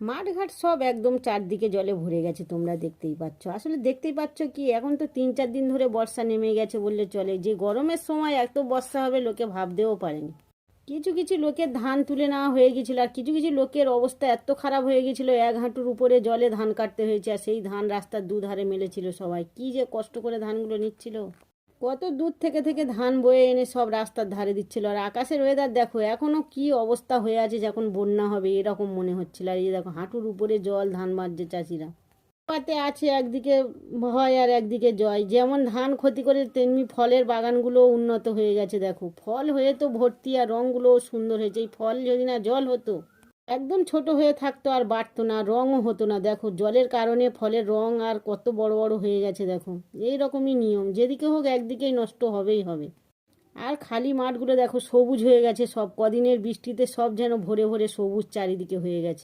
মাঠঘাট সব একদম চারদিকে জলে ভরে গেছে, তোমরা দেখতেই পাচ্ছ। আসলে দেখতেই পাচ্ছ কি, এখন তো 3-4 দিন ধরে বর্ষা নেমে গেছে বললে চলে। যে গরমের সময় এত বর্ষা হবে লোকে ভাবতেও পারেনি। কিছু কিছু লোকের ধান তুলে নেওয়া হয়ে গেছিল, আর কিছু কিছু লোকের অবস্থা এত খারাপ হয়ে গেছিল, 1 হাঁটুর উপরে জলে ধান কাটতে হয়েছে। আর সেই ধান রাস্তার দুধারে মেলেছিল সবাই, কি যে কষ্ট করে ধানগুলো নিচ্ছিল। কত দূর থেকে থেকে ধান বয়ে এনে সব রাস্তার ধারে দিচ্ছিল। আর আকাশের ওয়েদার দেখো, এখনো কি অবস্থা হয়ে আছে, যখন বন্যা হবে এরকম মনে হচ্ছিল। আর এই দেখো হাঁটুর উপরে জল, ধান বাঁধছে চাষিরা। পাতে আছে একদিকে ভয় আর একদিকে জয়। যেমন ধান ক্ষতি করে তেমনি ফলের বাগানগুলো উন্নত হয়ে গেছে। দেখো ফল হয়ে তো ভর্তি, আর রঙগুলোও সুন্দর হয়েছে। এই ফল যদি না জল হতো, একদম ছোট হয়ে থাকতো আর বাড়তো না, রঙও হতো না। দেখো জলের কারণে ফলের রং আর কত বড় বড় হয়ে গেছে। দেখো এই রকমই নিয়ম, যেদিকে হোক একদিকেই নষ্ট হবেই হবে। আর খালি মাঠগুলো দেখো সবুজ হয়ে গেছে, সব কদিনের বৃষ্টিতে সব যেন ভরে ভরে সবুজ চারিদিকে হয়ে গেছে।